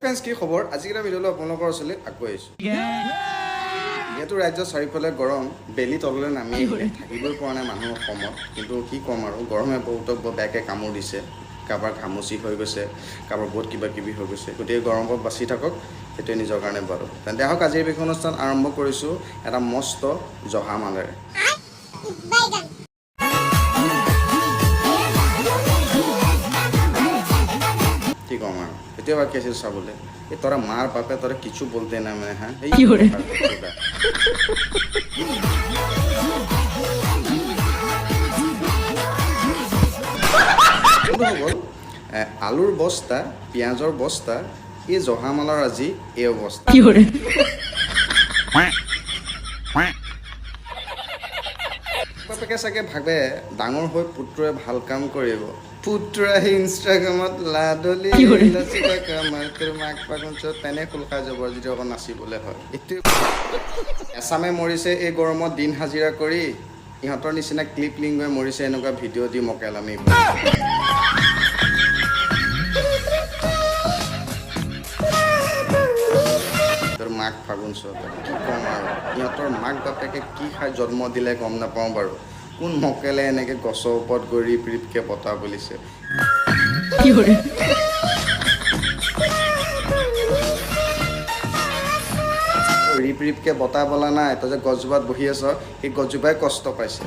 French কি খবৰ আজিৰ ভিডিঅ'লৈ আপোনালোকৰ ওচৰলৈ আকৌ আহিছোঁ যেহেতু ৰাজ্যৰ চাৰিওফালে গৰম বেলি তললৈ নামি থাকিবই পৰা নাই মানুহ অসমত কিন্তু কি ক'ম আৰু গৰমে বহুতক বৰ বেয়াকৈ কামোৰ দিছে কাৰোবাৰ ঘামুচি হৈ গৈছে কাৰোবাৰ বহুত কিবা কিবি হৈ গৈছে গতিকে গৰমৰ পৰা বাচি থাকক সেইটোৱে নিজৰ কাৰণে বাৰু তেন্তে আহক আজিৰ বিশেষ অনুষ্ঠান আৰম্ভ কৰিছোঁ এটা মস্ত জহা মালেৰে কি ক'ম আৰু এতিয়া বাকী আছিল চাবলৈ এই তৰা মাৰ বাপে তৰা কিছু বলতে না মানে হা গ'ল আলুৰ বস্তা পিঁয়াজৰ বস্তা এই জহামালৰ আজি এই অৱস্থা বাপেকে চাগে ভাবে ডাঙৰ হৈ পুত্ৰই ভাল কাম কৰিব পুত্ৰ আহি ইনষ্টাগ্ৰামত লাডলি তোৰ মাক পাগঞ্চত তেনে খোল খাই যাব যদি অকণ নাচিবলৈ হয় এইটো এছামে মৰিছে এই গৰমত দিন হাজিৰা কৰি ইহঁতৰ নিচিনা ক্লিপ লিংক হৈ মৰিছে এনেকুৱা ভিডিঅ' দি মকেলামি তোৰ মাক ফাগুন চত কি ক'ম আৰু ইহঁতৰ মাক বাপেকে কি খাই জন্ম দিলে গম নাপাওঁ বাৰু কোন মকেলে এনেকৈ গছৰ ওপৰত গৈ ৰিপ ৰিপকৈ বতাহ বুলিছে ৰিপ ৰিপকৈ বতাহ বলা নাই তই যে গছজোপাত বহি আছ সেই গছজোপাই কষ্ট পাইছে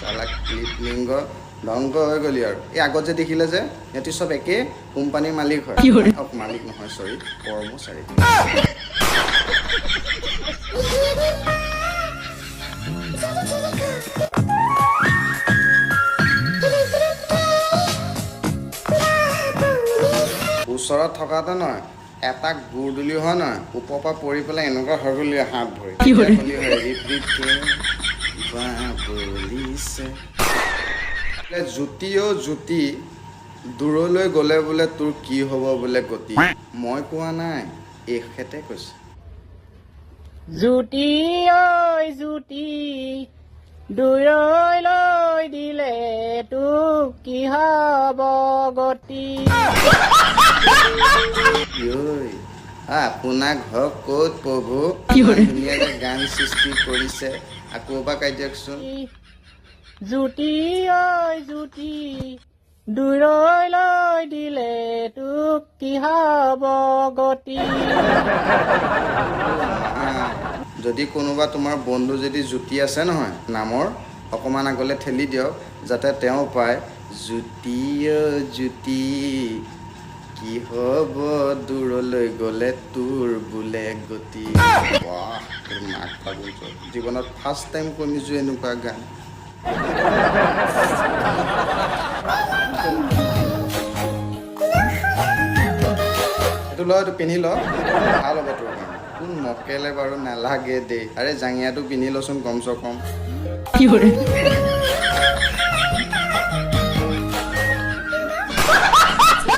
চালাক ক্লিপ লিংগ ধ্বংস হৈ গ'লি আৰু এই আগত যে দেখিলে যে সিহঁতি চব একে কোম্পানীৰ মালিক হয় মালিক নহয় চৰি কৰ্মচাৰী ওচৰত থকাটো নহয় এটা গুৰদুলি হয় নহয় ওপৰৰ পৰা পৰি পেলাই এনেকুৱা হৈ গ'লি হাত ভৰি জ্যোতিও জ্যোতি দূৰলৈ গ'লে বোলে তোৰ কি হ'ব বোলে গতি মই কোৱা নাই এখেতে কৈছে জ্যোতি ঐ জ্যোতি দূৰলৈ দিলে তোক কি হ'ব গতি আপোনাৰ ঘৰ ক'ত প্ৰভু ধুনীয়াকৈ গান সৃষ্টি কৰিছে আকৌ এবাৰ কাই দিয়কচোন জ্যোতি ঐ জ্যোতি দূৰলৈ দিলে তোক কি হ'ব গতি যদি কোনোবা তোমাৰ বন্ধু যদি জ্যোতি আছে নহয় নামৰ অকণমান আগলৈ ঠেলি দিয়ক যাতে তেওঁ পায় জ্যোতি জ্যোতি কি হ'ব দূৰলৈ গ'লে তোৰ বোলে গতি তোৰ মাক ফাগুন জীৱনত ফাৰ্ষ্ট টাইম শুনিছোঁ এনেকুৱা গান এইটো ল এইটো পিন্ধি ল ভাল হ'ব তোৰ কাৰণে কোন মকেলে বাৰু নালাগে দেই আৰে জাঙিয়াটো পিন্ধি লচোন কমচে কম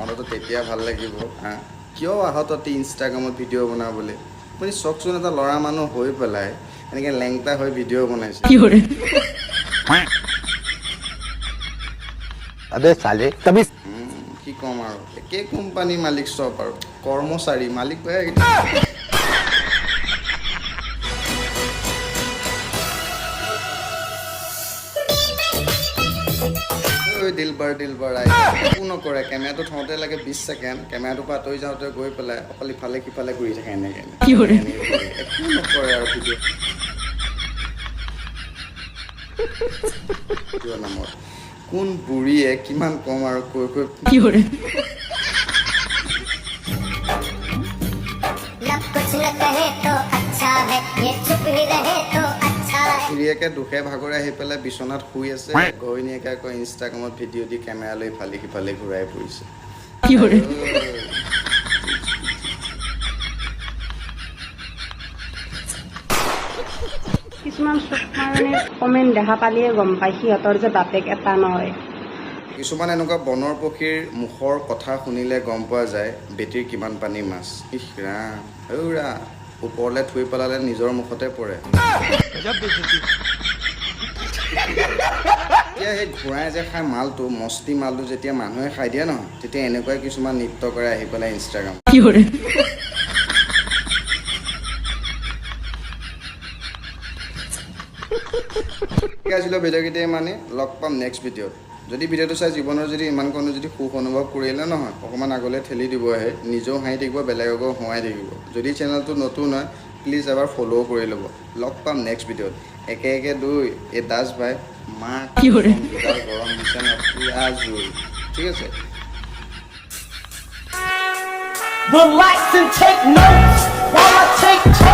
মনতো তেতিয়া ভাল লাগিব হা কিয় আহততি ইনষ্টাগ্ৰামত ভিডিঅ' বনাবলৈ আপুনি চাওকচোন এটা ল'ৰা মানুহ হৈ পেলাই এনেকৈ লেংটা হৈ ভিডিঅ' বনাইছে কি ক'ম আৰু একে কোম্পানী মালিক চব আৰু কৰ্মচাৰী মালিক দিলবাৰ একো নকৰে কেমেৰাটো থওঁতে লাগে 20 ছেকেণ্ড কেমেৰাটোৰ পৰা আঁতৰি যাওঁতে গৈ পেলাই অকল ইফালে সিফালে ঘূৰি থাকে এনেকৈ একো নকৰে আৰু ভিডিঅ' নামত কোন বুঢ়ীয়ে কিমান কম আৰু কৈ খুৰীয়েকে দুখে ভাগৰে আহি পেলাই বিচনাত শুই আছে ঘৈণীয়েকে আকৌ ইনষ্টাগ্ৰামত ভিডিঅ' দি কেমেৰা লৈ ইফালে সিফালে ঘূৰাই ফুৰিছে কিছুমান কমেণ্ট দেখা পালিয়ে গম পাই সিহঁতৰ যে বাপেক এটা নহয় কিছুমান এনেকুৱা বনৰ পক্ষীৰ মুখৰ কথা শুনিলে গম পোৱা যায় বেটিৰ কিমান পানী মাছ ইস ৰাম ঔৰা ওপৰলৈ থুই পেলালে নিজৰ মুখতে পৰে যেতিয়া সেই ঘোঁৰাই যে খাই মালটো মস্তি মালটো যেতিয়া মানুহে খাই দিয়ে নহয় তেতিয়া এনেকুৱাই কিছুমান নৃত্য কৰে আহি পেলাই ইনষ্টাগ্ৰাম ঠিক আছিল ভিডিঅ'কেইটাই মানে লগ পাম নেক্সট ভিডিঅ'ত যদি ভিডিঅ'টো চাই জীৱনৰ যদি ইমানকণো যদি সুখ অনুভৱ কৰিলে নহয় অকণমান আগলৈ ঠেলি দিব আহে নিজেও হাঁহি থাকিব বেলেগকো হহাই থাকিব যদি চেনেলটো নতুন হয় প্লিজ এবাৰ ফ'ল' কৰি ল'ব লগ পাম নেক্সট ভিডিঅ'ত একে একে দুই এই দাস ভাই মাক গৰম দিছে না পুৰা জোৰ ঠিক আছে Relax and take notes while I take